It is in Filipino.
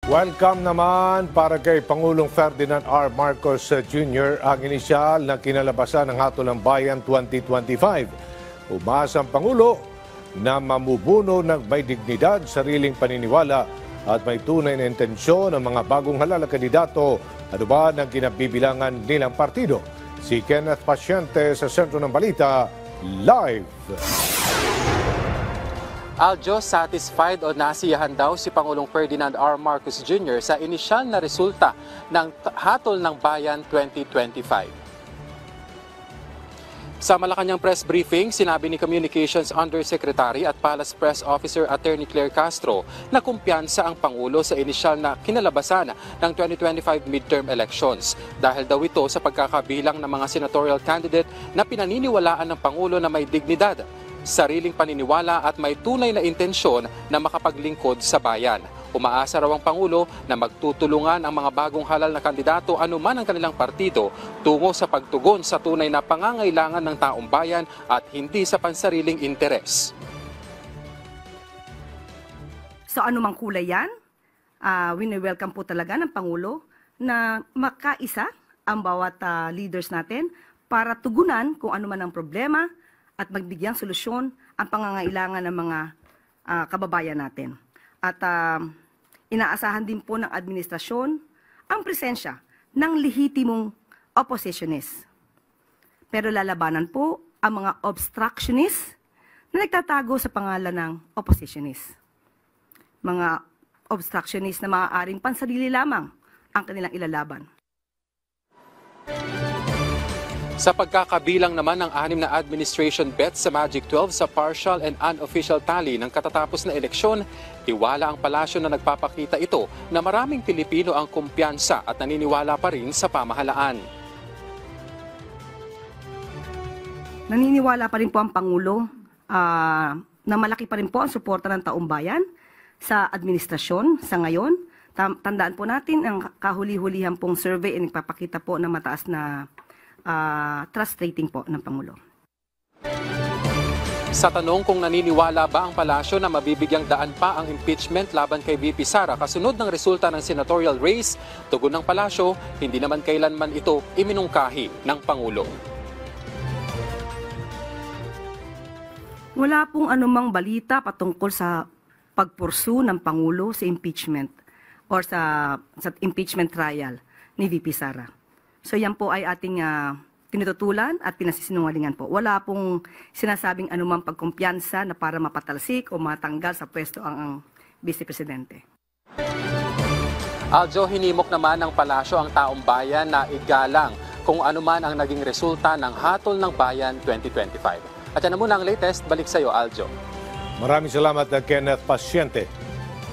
Welcome naman para kay Pangulong Ferdinand R. Marcos Jr. ang inisyal na kinalabasan ng Hatol ng Bayan 2025. Umasa ang Pangulo na mamubuno ng may dignidad, sariling paniniwala at may tunay na intensyon ng mga bagong halal na kandidato ano ba ng kinabibilangan nilang partido. Si Kenneth Pasyente sa sentro ng balita, live. Aljo, satisfied o nasiyahan daw si Pangulong Ferdinand R. Marcos Jr. sa inisyal na resulta ng Hatol ng Bayan 2025. Sa Malacanang press briefing, sinabi ni Communications Undersecretary at Palace Press Officer Attorney Claire Castro na kumpiyansa ang Pangulo sa inisyal na kinalabasan ng 2025 midterm elections dahil daw ito sa pagkakabilang ng mga senatorial candidate na pinaniniwalaan ng Pangulo na may dignidad, sariling paniniwala at may tunay na intensyon na makapaglingkod sa bayan. Umaasa raw ang Pangulo na magtutulungan ang mga bagong halal na kandidato anuman ang kanilang partido tungo sa pagtugon sa tunay na pangangailangan ng taong bayan at hindi sa pansariling interes. So anumang kulay yan, wini-welcome po talaga ng Pangulo na makaisa ang bawat leaders natin para tugunan kung ano man ang problema at magbigyang solusyon ang pangangailangan ng mga kababayan natin. At inaasahan din po ng administrasyon ang presensya ng lehitimong oppositionist. Pero lalabanan po ang mga obstructionist na nagtatago sa pangalan ng oppositionist. Mga obstructionist na maaaring pansarili lamang ang kanilang ilalaban. Sa pagkakabilang naman ng 6 na administration bets sa Magic 12 sa partial and unofficial tally ng katatapos na eleksyon, tiwala ang palasyo na nagpapakita ito na maraming Pilipino ang kumpiyansa at naniniwala pa rin sa pamahalaan. Naniniwala pa rin po ang Pangulo na malaki pa rin po ang suporta ng taong bayan sa administrasyon sa ngayon. Tandaan po natin ang kahuli-hulihan pong survey ay nagpapakita po na mataas na trust rating po ng Pangulo. Sa tanong kung naniniwala ba ang palasyo na mabibigyang daan pa ang impeachment laban kay VP Sara kasunod ng resulta ng senatorial race, tugon ng palasyo, hindi naman kailanman ito iminungkahi ng Pangulo. Wala pong anumang balita patungkol sa pagpursu ng Pangulo sa impeachment or sa impeachment trial ni VP Sara. So yan po ay ating tinututulan at pinasisinungalingan po. Wala pong sinasabing anumang pagkumpiyansa na para mapatalsik o matanggal sa pwesto ang Vice Presidente. Aljo, hinimok naman ng palasyo ang taong bayan na igalang kung anuman ang naging resulta ng Hatol ng Bayan 2025. At yan na muna ang latest. Balik sa iyo, Aljo. Maraming salamat, Kenneth Pasyente.